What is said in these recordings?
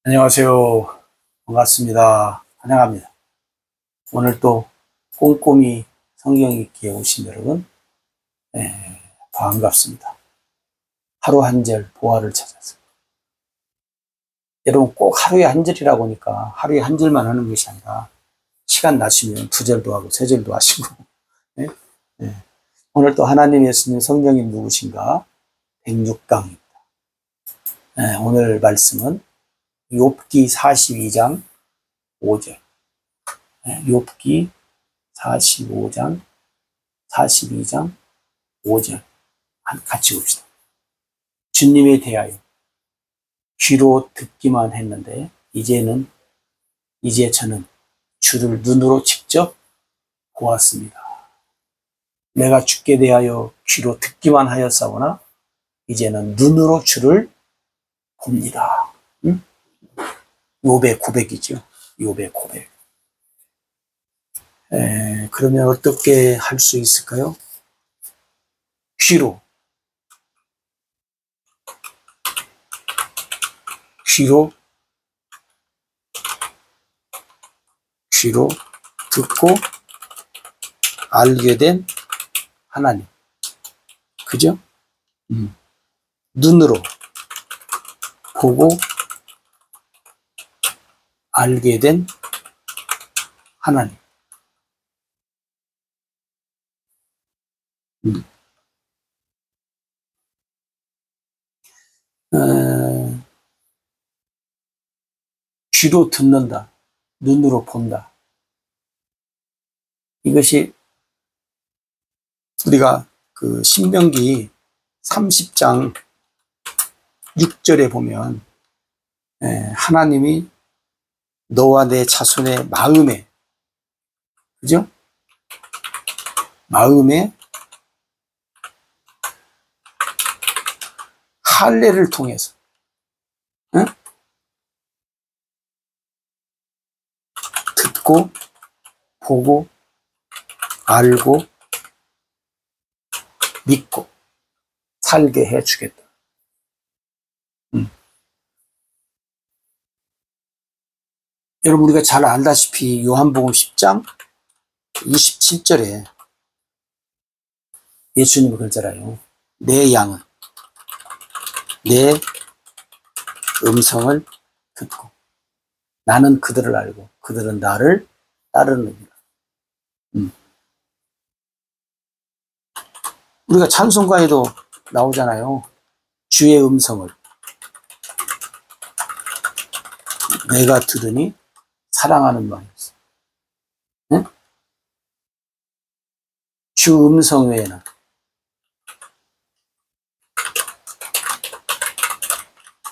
안녕하세요. 반갑습니다. 환영합니다. 오늘 또 꼼꼼히 성경 읽기에 오신 여러분, 반갑습니다. 하루 한 절 보화를 찾아서. 여러분 꼭 하루에 한 절이라고 하니까 하루에 한 절만 하는 것이 아니라 시간 나시면 두 절도 하고 세 절도 하시고. 네? 네. 오늘 또 하나님의 쓰는 성령이 누구신가? 106강입니다. 오늘 말씀은 욥기 42장 5절. 욥기 45장, 42장 5절 같이 봅시다. 주님에 대하여 귀로 듣기만 했는데 이제 저는 주를 눈으로 직접 보았습니다. 내가 주께 대하여 귀로 듣기만 하였사오나 이제는 눈으로 주를 봅니다. 응? 욥의 고백이죠. 욥의 고백. 그러면 어떻게 할 수 있을까요? 귀로 듣고 알게 된 하나님. 그죠? 눈으로 보고 알게 된 하나님. 귀로 듣는다. 눈으로 본다. 이것이 우리가 그 신명기 30장 6절에 보면 하나님이 너와 내 자손의 마음에, 그죠? 마음에 할례를 통해서 듣고 보고 알고 믿고 살게 해주겠다. 여러분 우리가 잘 알다시피 요한복음 10장 27절에 예수님이 그러잖아요. 내 양은 내 음성을 듣고 나는 그들을 알고 그들은 나를 따르느니라. 우리가 찬송가에도 나오잖아요. 주의 음성을 내가 들으니 사랑하는 마음이었어. 응? 주 음성 외에는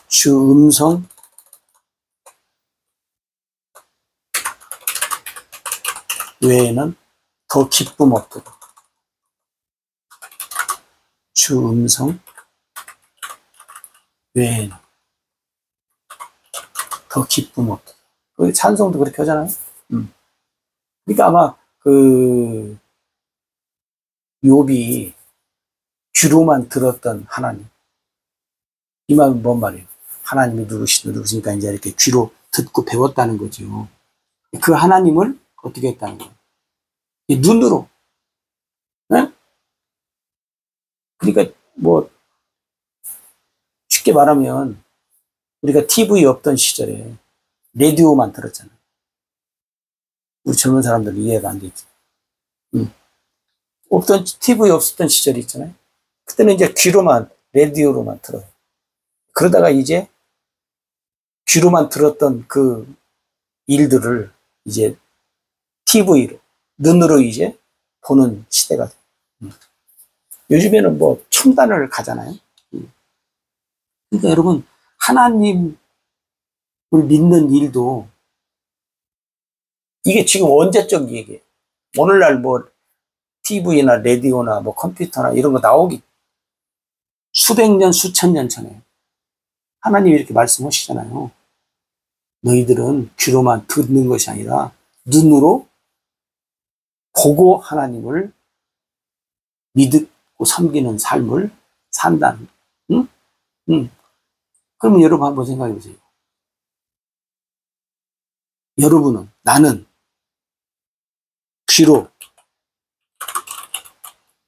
주 음성 외에는 더 기쁨 없도다. 주 음성 외에는 더 기쁨 없도다. 찬송도 그렇게 하잖아요. 그러니까 아마 그 욥이 귀로만 들었던 하나님, 이 말은 뭔 말이에요? 하나님이 누구시니까 이제 이렇게 귀로 듣고 배웠다는 거죠. 그 하나님을 어떻게 했다는 거예요? 눈으로. 네? 그러니까 뭐 쉽게 말하면 우리가 TV 없던 시절에 라디오만 들었잖아요. 우리 젊은 사람들은 이해가 안 되지. TV 없었던 시절이 있잖아요. 그때는 이제 귀로만, 라디오로만 들어요. 그러다가 이제 귀로만 들었던 그 일들을 이제 TV로, 눈으로 이제 보는 시대가 돼요. 요즘에는 뭐 첨단을 가잖아요. 그러니까 여러분, 하나님을 믿는 일도 이게 지금 언제적 얘기예요. 오늘날 뭐 TV나 라디오나 뭐 컴퓨터나 이런 거 나오기 수백 년, 수천 년 전에 하나님이 이렇게 말씀하시잖아요. 너희들은 귀로만 듣는 것이 아니라 눈으로 보고 하나님을 믿고 섬기는 삶을 산다는. 응? 그러면 여러분 한번 생각해 보세요. 여러분은, 나는 귀로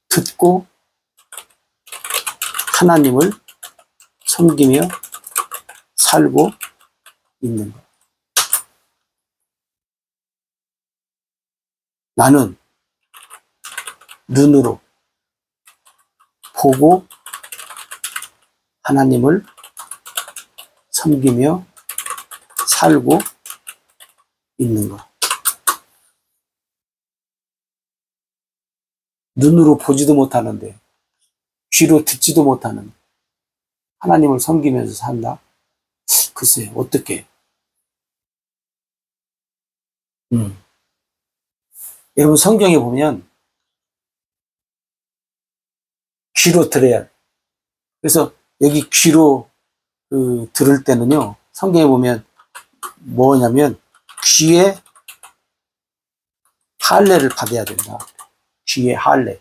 듣고 하나님을 섬기며 살고 있는 것. 나는 눈으로 보고 하나님을 섬기며 살고 있는 것. 눈으로 보지도 못하는데, 귀로 듣지도 못하는 하나님을 섬기면서 산다? 글쎄, 어떻게? 여러분, 성경에 보면 귀로 들어야 돼. 그래서 여기 귀로 들을 때는요, 성경에 보면 뭐냐면 귀에 할례를 받아야 된다. 귀에 할례.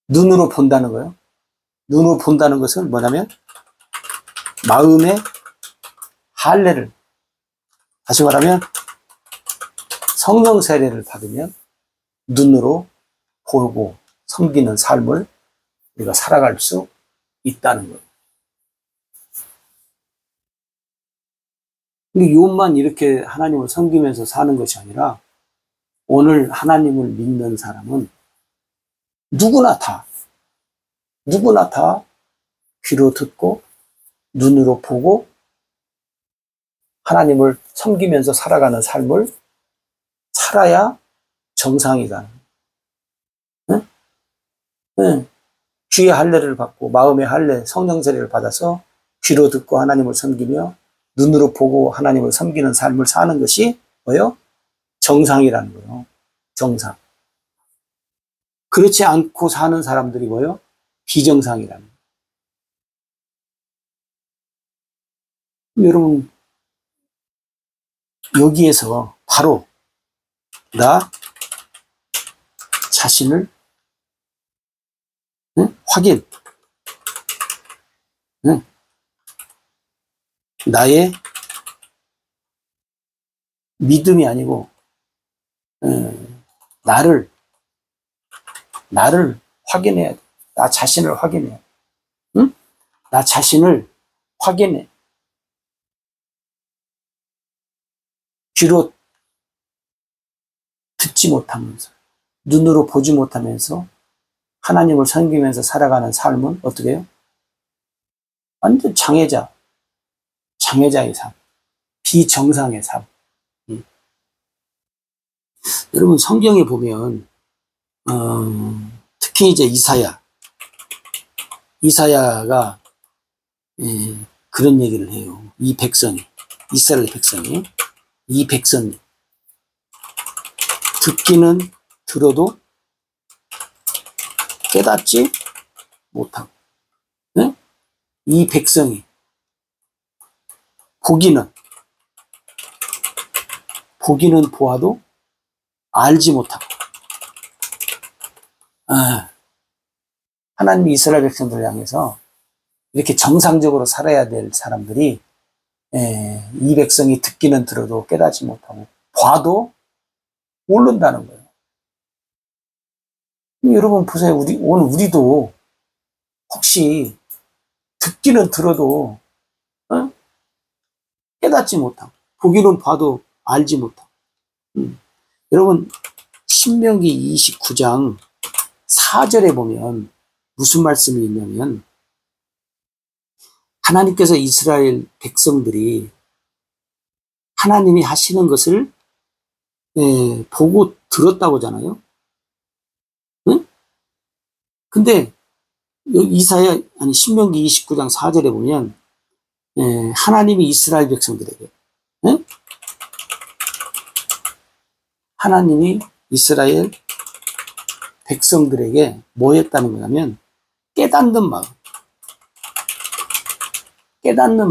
눈으로 본다는 거예요. 눈으로 본다는 것은 뭐냐면 마음의 할례를, 다시 말하면 성령 세례를 받으면 눈으로 보고 섬기는 삶을 우리가 살아갈 수 있다는 거예요. 근데 욥만 이렇게 하나님을 섬기면서 사는 것이 아니라 오늘 하나님을 믿는 사람은 누구나 다 귀로 듣고 눈으로 보고 하나님을 섬기면서 살아가는 삶을 살아야 정상이다. 응? 응. 귀의 할례를 받고 마음의 할례, 성령 세례를 받아서 귀로 듣고 하나님을 섬기며 눈으로 보고 하나님을 섬기는 삶을 사는 것이 뭐예요? 정상이라는 거예요. 정상. 그렇지 않고 사는 사람들이 뭐예요? 비정상이라는 거예요. 여러분, 여기에서 바로 나 자신을 확인, 나의 믿음이 아니고 나를 확인해야 돼. 나 자신을 확인해야 돼. 응? 나 자신을 확인해. 귀로 듣지 못하면서, 눈으로 보지 못하면서 하나님을 섬기면서 살아가는 삶은 어떻게 해요? 완전 장애자의 삶, 비정상의 삶. 여러분, 성경에 보면 특히 이제 이사야가 그런 얘기를 해요. 이 백성이, 이스라엘 백성이, 이 백성이 듣기는 들어도 깨닫지 못하고, 네? 이 백성이 보기는 보아도 알지 못하고, 하나님이 이스라엘 백성들을 향해서 이렇게 정상적으로 살아야 될 사람들이 이 백성이 듣기는 들어도 깨닫지 못하고 봐도 모른다는 거예요. 여러분 보세요. 오늘 우리도 혹시 듣기는 들어도 깨닫지 못하고 보기는 봐도 알지 못하고 여러분 신명기 29장 4절에 보면 무슨 말씀이 있냐면 하나님께서 이스라엘 백성들이 하나님이 하시는 것을 보고 들었다고 하잖아요. 응? 근데 신명기 29장 4절에 보면 하나님이 이스라엘 백성들에게 하나님이 이스라엘 백성들에게 뭐 했다는 거냐면 깨닫는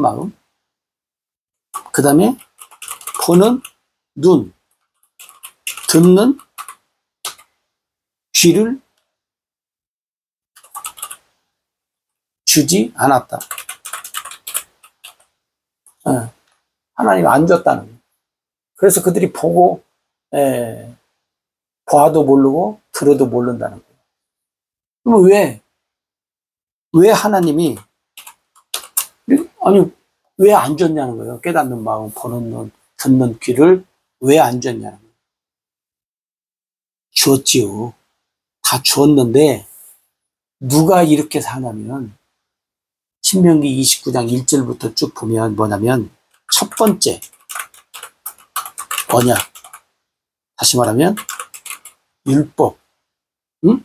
마음, 그 다음에 보는 눈, 듣는 귀를 주지 않았다. 하나님이 안 줬다는 거예요. 그래서 그들이 보고, 봐도 모르고 들어도 모른다는 거예요. 그럼 왜 하나님이, 아니, 왜 안 줬냐는 거예요. 깨닫는 마음, 보는 눈, 듣는 귀를 왜 안 줬냐는 거예요. 주었지요. 다 주었는데, 누가 이렇게 사냐면, 신명기 29장 1절부터 쭉 보면 뭐냐면, 첫 번째, 언약. 다시 말하면, 율법. 응?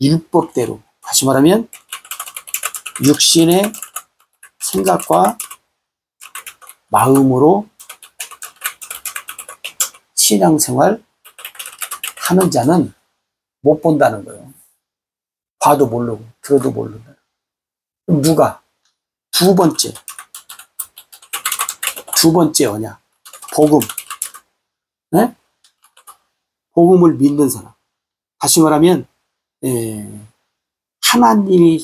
율법대로. 다시 말하면, 육신의 생각과 마음으로 신앙생활 하는 자는 못 본다는 거예요. 봐도 모르고, 들어도 모른다. 그럼 누가? 두 번째 언약. 복음. 네? 복음을 믿는 사람. 다시 말하면, 하나님의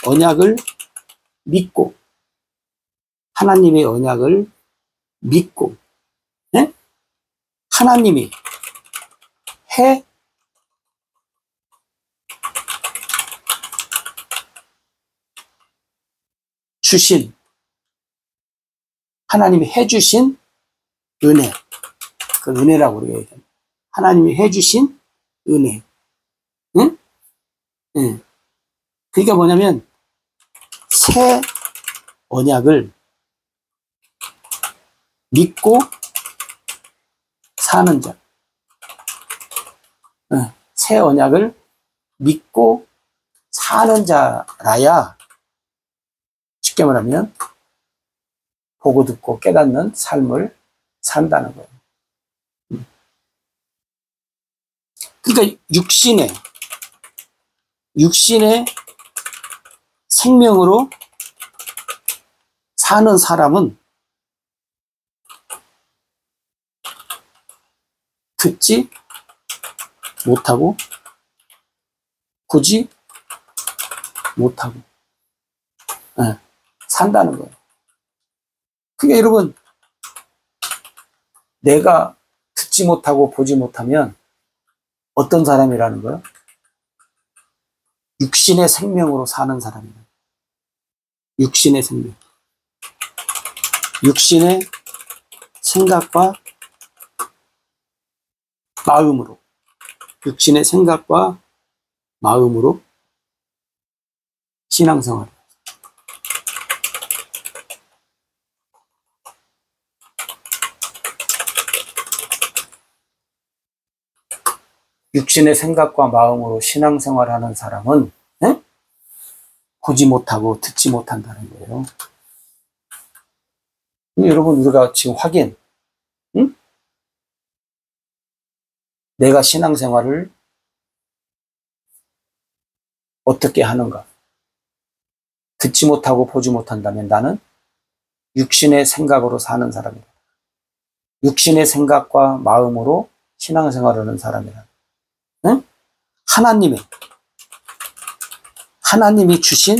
언약을 믿고, 하나님의 언약을 믿고, 네? 하나님이 해 주신, 하나님이 해주신 은혜, 그 은혜라고 우리가 얘기합니다. 하나님이 해주신 은혜. 응? 응. 그러니까 뭐냐면, 새 언약을 믿고 사는 자. 응. 새 언약을 믿고 사는 자라야, 쉽게 말하면, 보고 듣고 깨닫는 삶을 산다는 거예요. 그러니까 육신의 생명으로 사는 사람은 듣지 못하고 보지 못하고 산다는 거예요. 그러니까 여러분, 내가 듣지 못하고 보지 못하면 어떤 사람이라는 거예요? 육신의 생명으로 사는 사람이에요. 육신의 생명. 육신의 생각과 마음으로. 육신의 생각과 마음으로 신앙생활. 육신의 생각과 마음으로 신앙생활하는 사람은 보지 못하고 듣지 못한다는 거예요. 여러분, 우리가 지금 확인, 내가 신앙생활을 어떻게 하는가? 듣지 못하고 보지 못한다면 나는 육신의 생각으로 사는 사람이다. 육신의 생각과 마음으로 신앙생활하는 사람이다. 하나님이 주신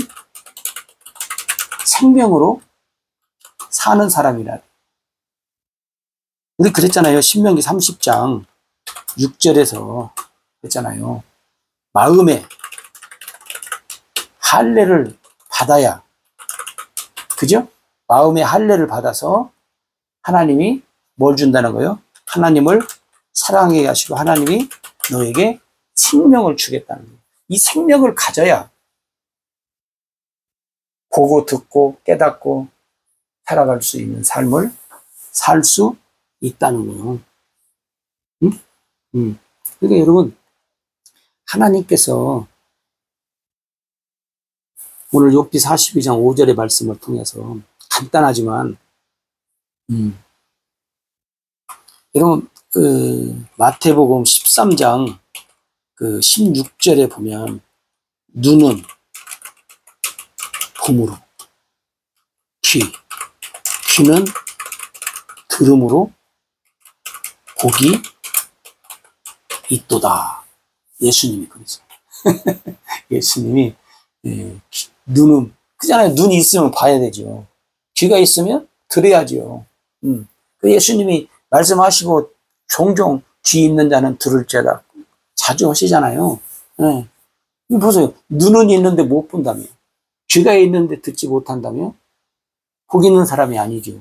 생명으로 사는 사람이라. 우리 그랬잖아요. 신명기 30장 6절에서 그랬잖아요. 마음에 할례를 받아야, 그죠? 마음에 할례를 받아서 하나님이 뭘 준다는 거예요? 하나님을 사랑하게 하시고 하나님이 너에게 생명을 주겠다는 거예요. 이 생명을 가져야 보고 듣고 깨닫고 살아갈 수 있는 삶을 살 수 있다는 거예요. 그러니까 여러분, 하나님께서 오늘 욥기 42장 5절의 말씀을 통해서 간단하지만 여러분, 마태복음 13장 16절에 보면 눈은 봄으로, 귀는 들음으로 복이 있도다. 예수님이 그러죠. 예수님이 눈은, 그잖아요. 눈이 있으면 봐야 되죠. 귀가 있으면 들어야지요. 그 예수님이 말씀하시고 종종 귀 있는 자는 들을지어다 자주 하시잖아요. 예. 보세요. 눈은 있는데 못 본다며. 귀가 있는데 듣지 못한다며? 복 있는 사람이 아니죠.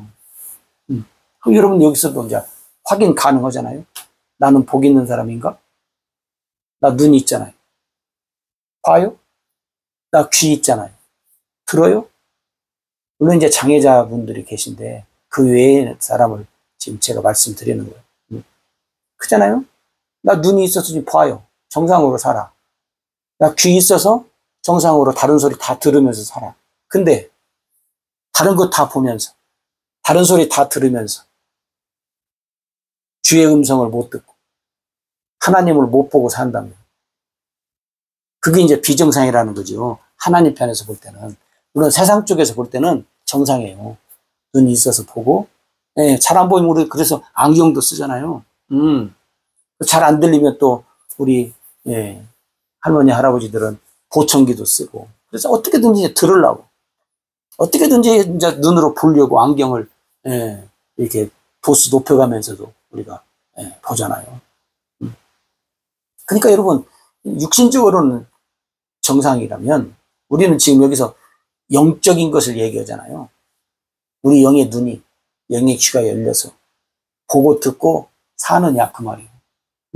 그럼 여러분 여기서도 이제 확인 가능하잖아요. 나는 복 있는 사람인가? 나 눈이 있잖아요. 봐요? 나 귀 있잖아요. 들어요? 물론 이제 장애자분들이 계신데 그 외의 사람을 지금 제가 말씀드리는 거예요. 그잖아요? 나 눈이 있어서 지금 봐요. 정상으로 살아. 나 귀 있어서 정상으로 다른 소리 다 들으면서 살아. 근데 다른 거 다 보면서 다른 소리 다 들으면서 주의 음성을 못 듣고 하나님을 못 보고 산다면 그게 이제 비정상이라는 거죠. 하나님 편에서 볼 때는. 물론 세상 쪽에서 볼 때는 정상이에요. 눈이 있어서 보고. 예, 잘 안 보이면 우리 그래서 안경도 쓰잖아요. 잘 안 들리면 또 우리 예, 할머니 할아버지들은 보청기도 쓰고. 그래서 어떻게든지 들으려고 어떻게든지 이제 눈으로 보려고 안경을 예, 이렇게 도수 높여가면서도 우리가 예, 보잖아요. 그러니까 여러분 육신적으로는 정상이라면 우리는 지금 여기서 영적인 것을 얘기하잖아요. 우리 영의 눈이 영의 귀가 열려서 보고 듣고 사느냐 그 말이에요.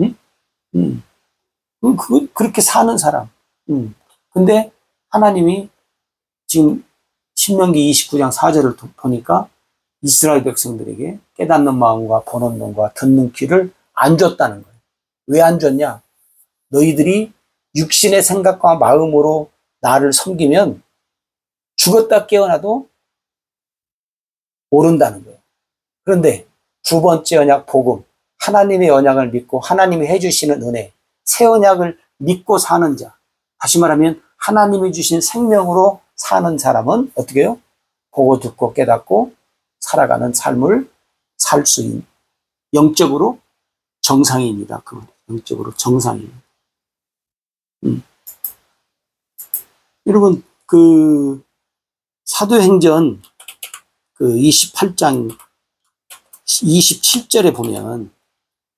응? 그렇게 사는 사람. 근데 하나님이 지금 신명기 29장 4절을 보니까 이스라엘 백성들에게 깨닫는 마음과 보는 눈과 듣는 귀를 안 줬다는 거예요. 왜 안 줬냐? 너희들이 육신의 생각과 마음으로 나를 섬기면 죽었다 깨어나도 모른다는 거예요. 그런데 두 번째 언약 복음, 하나님의 언약을 믿고 하나님이 해주시는 은혜, 새 언약을 믿고 사는 자, 다시 말하면 하나님이 주신 생명으로 사는 사람은 어떻게 해요? 보고 듣고 깨닫고 살아가는 삶을 살 수 있는 영적으로 정상인이다. 그 영적으로 정상인. 여러분 그 사도행전 그 28장 27절에 보면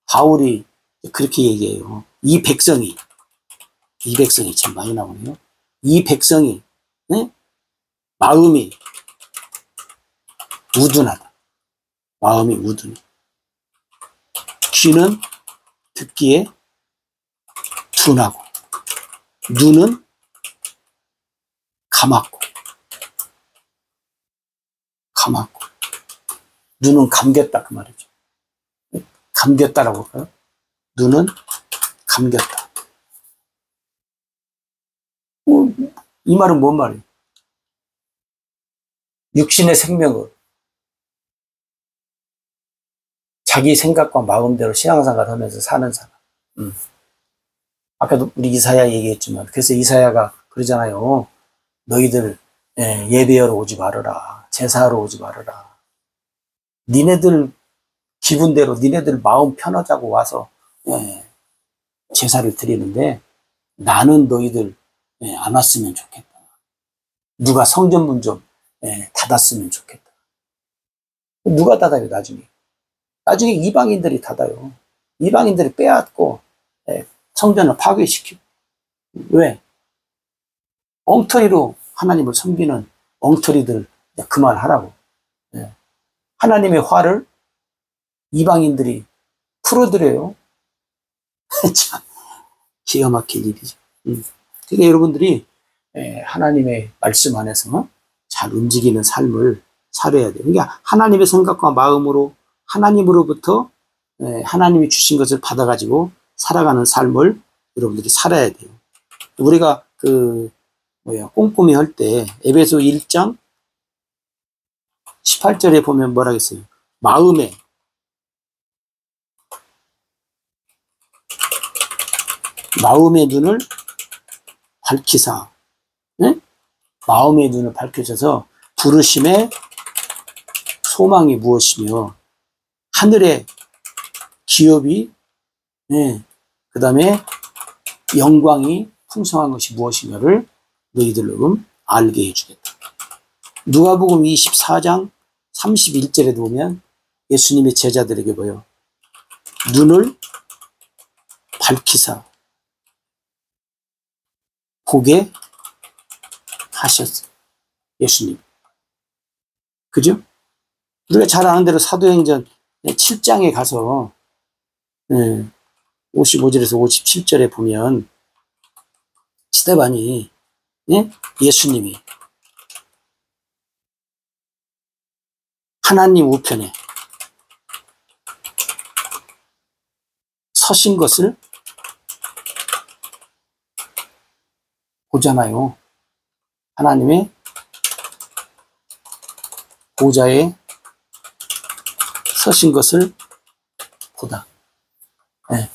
바울이 그렇게 얘기해요. 이 백성이 참 많이 나오네요. 이 백성이 네? 마음이 우둔하다. 마음이 우둔. 귀는 듣기에 둔하고 눈은 감았고 눈은 감겼다 그 말이죠. 감겼다라고 할까요? 눈은 감겼다. 이 말은 뭔 말이에요? 육신의 생명을 자기 생각과 마음대로 신앙생활을 하면서 사는 사람. 아까도 우리 이사야 얘기했지만 그래서 이사야가 그러잖아요. 너희들 예배하러 오지 말아라. 제사하러 오지 말아라. 니네들 기분대로 니네들 마음 편하자고 와서 제사를 드리는데 나는 너희들 안 왔으면 좋겠다. 누가 성전문 좀 닫았으면 좋겠다. 누가 닫아요 나중에? 나중에 이방인들이 닫아요. 이방인들이 빼앗고 성전을 파괴시키고. 왜? 엉터리로 하나님을 섬기는 엉터리들 그만하라고. 하나님의 화를 이방인들이 풀어드려요. 참 기가 막힐 일이죠. 그러니까 여러분들이 하나님의 말씀 안에서 잘 움직이는 삶을 살아야 돼요. 그러니까 하나님의 생각과 마음으로 하나님으로부터 하나님이 주신 것을 받아가지고 살아가는 삶을 여러분들이 살아야 돼요. 우리가 꼼꼼히 할 때 에베소 1장 18절에 보면 뭐라 했어요? 마음의 눈을 밝히사, 네? 마음의 눈을 밝혀져서 부르심의 소망이 무엇이며 하늘의 기업이 그 다음에 영광이 풍성한 것이 무엇이냐를 너희들로 알게 해주겠다. 누가복음 24장 31절에 보면 예수님의 제자들에게 뭐요? 눈을 밝히사 보게 하셨어요. 예수님. 그죠? 우리가 잘 아는 대로 사도행전 7장에 가서 55절에서 57절에 보면 스데반이 예수님이 하나님 우편에 서신 것을 보잖아요. 하나님의 보좌에 서신 것을 보다. 네.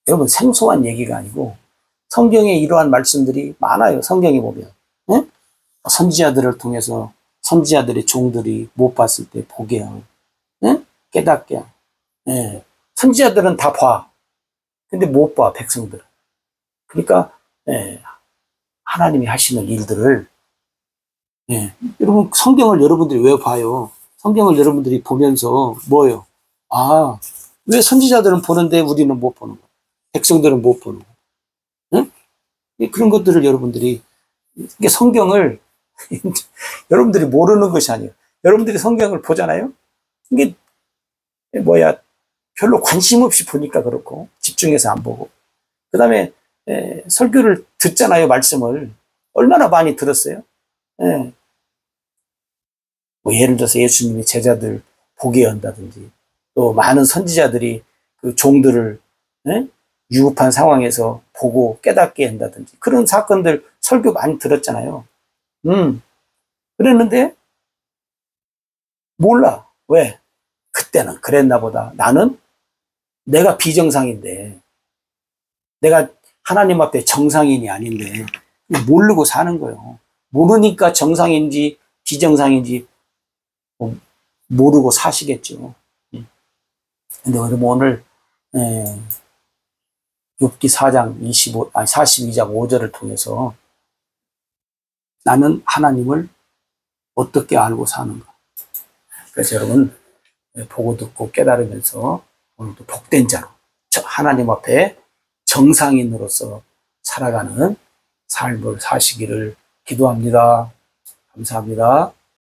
여러분, 생소한 얘기가 아니고 성경에 이러한 말씀들이 많아요. 성경에 보면. 네? 선지자들을 통해서 선지자들의 종들이 못 봤을 때 보게 하고, 네? 깨닫게 하고. 네. 선지자들은 다 봐. 근데 못 봐, 백성들은. 그러니까 하나님이 하시는 일들을 여러분, 성경을 여러분들이 왜 봐요? 성경을 여러분들이 보면서 뭐예요? 아, 왜 선지자들은 보는데 우리는 못 보는 거야? 백성들은 못 보는 거야? 응? 그런 것들을 여러분들이, 이게 성경을 여러분들이 모르는 것이 아니에요. 여러분들이 성경을 보잖아요? 이게 별로 관심 없이 보니까 그렇고 집중해서 안 보고, 그 다음에 설교를 듣잖아요. 말씀을 얼마나 많이 들었어요. 예를 들어서 예수님의 제자들 보게 한다든지, 또 많은 선지자들이 그 종들을 위급한 상황에서 보고 깨닫게 한다든지, 그런 사건들 설교 많이 들었잖아요. 그랬는데 몰라. 왜? 그때는 그랬나 보다. 나는 내가 비정상인데, 내가 하나님 앞에 정상인이 아닌데 모르고 사는 거예요. 모르니까 정상인지 비정상인지 모르고 사시겠죠. 근데 여러분, 오늘 욥기 4장 42장 5절을 통해서 나는 하나님을 어떻게 알고 사는가. 그래서 여러분, 보고 듣고 깨달으면서 오늘도 복된 자로 하나님 앞에 정상인으로서 살아가는 삶을 사시기를 기도합니다. 감사합니다.